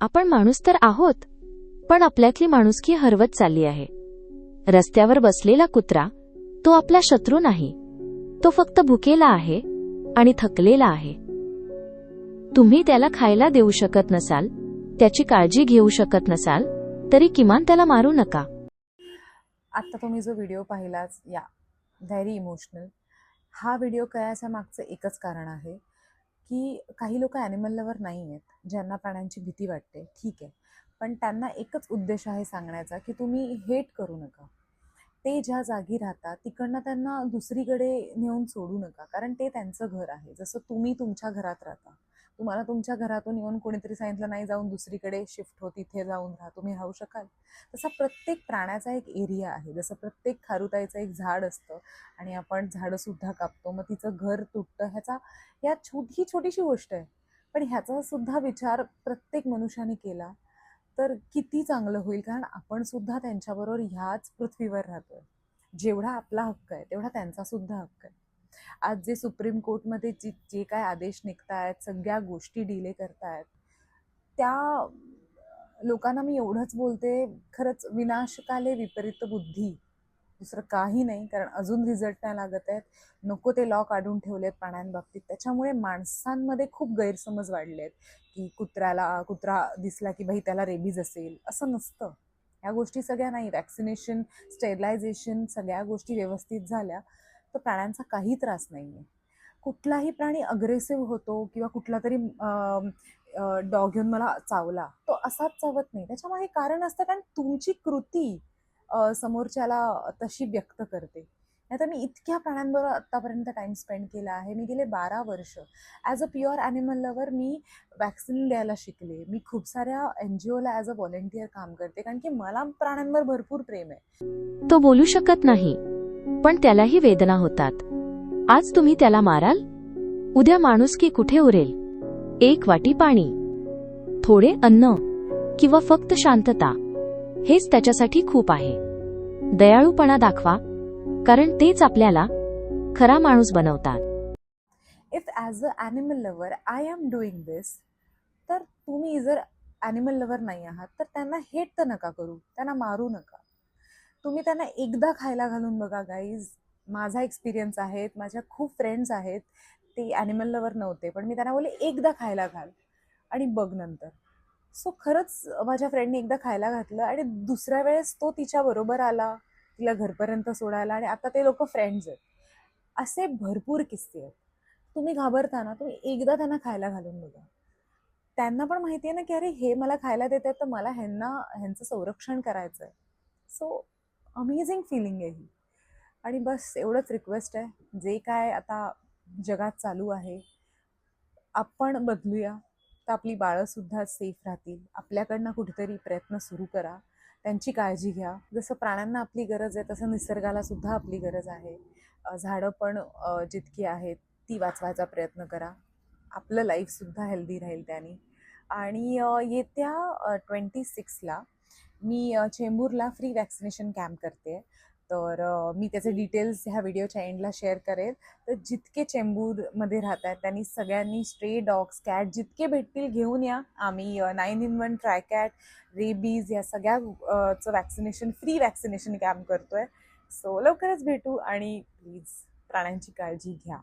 आपण माणूस तर आहोत, पण आपल्यातली माणुसकी हरवत चालली आहे. रस्त्यावर बसलेला कुत्रा तो आपला शत्रू नाही, तो फक्त भुकेला आहे आणि थकलेला आहे. तुम्ही त्याला खायला देऊ शकत नसाल, त्याची काळजी घेऊ शकत नसाल, तरी किमान त्याला मारू नका. आत्ता तुम्ही जो व्हिडिओ पाहिलाच, व्हेरी इमोशनल. हा व्हिडिओ करायच्या मागचं एकच कारण आहे की काही लोक ॲनिमल लवर नाही आहेत, ज्यांना प्राण्यांची भीती वाटते, ठीक आहे, पण त्यांना एकच उद्देश आहे सांगण्याचा की तुम्ही हेट करू नका. ते ज्या जागी राहतात तिकडनं त्यांना दुसरीकडे नेऊन सोडू नका, कारण ते त्यांचं घर आहे. जसं तुम्ही तुमच्या घरात राहता, तुम्हाला तुमच्या घरातून येऊन कोणीतरी सांगितलं नाही जाऊन दुसरीकडे शिफ्ट हो, तिथे जाऊन राहा, तुम्ही राहू शकाल? तसा प्रत्येक प्राण्याचा एक एरिया आहे. जसं प्रत्येक खारुताईचं एक झाड असतं आणि आपण झाडंसुद्धा कापतो, मग तिचं घर तुटतं. या छोटीशी गोष्ट आहे, पण ह्याचा सुद्धा विचार प्रत्येक मनुष्याने केला तर किती चांगलं होईल. कारण आपण सुद्धा त्यांच्याबरोबर ह्याच पृथ्वीवर राहतोय. जेवढा आपला हक्क आहे तेवढा त्यांचा सुद्धा हक्क आहे. आज जे सुप्रीम कोर्टमध्ये जे काय आदेश निघतायत, सगळ्या गोष्टी डिले करतायत, त्या लोकांना मी एवढंच बोलते, खरंच विनाशकाले विपरीत बुद्धी, दुसरं काही नाही. कारण अजून रिझल्ट नाही लागत आहेत. नको ते लॉ काढून ठेवलेत प्राण्यांबाबतीत. त्याच्यामुळे माणसांमध्ये खूप गैरसमज वाढले आहेत की कुत्रा दिसला की भाई त्याला रेबीज असेल, असं नसतं. ह्या गोष्टी सगळ्या नाही. वॅक्सिनेशन, स्टेरिलायझेशन, सगळ्या गोष्टी व्यवस्थित झाल्या तर प्राण्यांचा काही त्रास नाही आहे. कुठलाही प्राणी अग्रेसिव्ह होतो किंवा कुठला तरी डॉग घेऊन मला चावला, तो असाच चावत नाही. त्याच्यामागे कारण असतं, कारण तुमची कृती समोरच्याला तशी व्यक्त करते. नाहीतर मी इतक्या प्राण्यांबरोबर आत्तापर्यंत टाइम स्पेंड केला आहे. मी गेले 12 वर्ष as a pure animal lover me vaccine द्यायला शिकले. मी खूप साऱ्या NGOला ॲज अ व्हॉलेंटियर काम करते, कारण की मला प्राण्यांवर भरपूर प्रेम आहे. तो बोलू शकत नाही, पण त्यालाही वेदना होतात. आज तुम्ही त्याला माराल, उद्या माणुसकी कुठे उरेल? एक वाटी पाणी, थोडे अन्न किंवा फक्त शांतता, हेच त्याच्यासाठी खूप आहे. दयाळूपणा दाखवा, कारण तेच आपल्याला खरा माणूस बनवतात. If as a animal lover I am doing this, तर तुम्ही जर ॲनिमल लवर नाही आहात तर त्यांना हेट तर नका करू, त्यांना मारू नका. तुम्ही त्यांना एकदा खायला घालून बघा गाईज. माझा एक्सपिरियन्स आहे, माझ्या खूप फ्रेंड्स आहेत, ते ॲनिमल लवर नव्हते, पण मी त्यांना बोलले एकदा खायला घाल आणि बघ नंतर. सो खरंच माझ्या फ्रेंडने एकदा खायला घातलं आणि दुसऱ्या वेळेस तो तिच्याबरोबर आला, तिला घरपर्यंत सोडायला, आणि आता ते लोक फ्रेंड्स आहेत. असे भरपूर किस्से आहेत. तुम्ही घाबरता तुम्ही एकदा त्यांना खायला घालून बघा. त्यांना पण माहिती आहे ना की अरे हे मला खायला देतात तर मला ह्यांचं संरक्षण करायचं आहे. सो अमेझिंग फिलिंग आहे ही. आणि बस एवढंच रिक्वेस्ट आहे, जे काय आता जगात चालू आहे आपण बदलूया, तर आपली बाळंसुद्धा सेफ राहतील. आपल्याकडनं कुठेतरी प्रयत्न सुरू करा, त्यांची काळजी घ्या. जसं प्राण्यांना आपली गरज आहे तसं निसर्गाला सुद्धा आपली गरज आहे. झाडं पण जितकी आहेत ती वाचवायचा प्रयत्न करा. आपलं लाईफसुद्धा हेल्दी राहील त्याने. आणि येत्या 26ला मी चेंबूरला फ्री वॅक्सिनेशन कॅम्प करते. तर मी त्याचे डिटेल्स ह्या व्हिडिओच्या एंडला शेअर करेल. तर जितके चेंबूरमध्ये राहत आहेत त्यांनी सगळ्यांनी स्ट्रे डॉग्स, कॅट जितके भेटतील घेऊन या. आम्ही 9-in-1 ट्रायकॅट, रेबीज या सगळ्याचं वॅक्सिनेशन, फ्री वॅक्सिनेशन कॅम्प करतोय. सो लवकरच भेटू आणि प्लीज प्राण्यांची काळजी घ्या.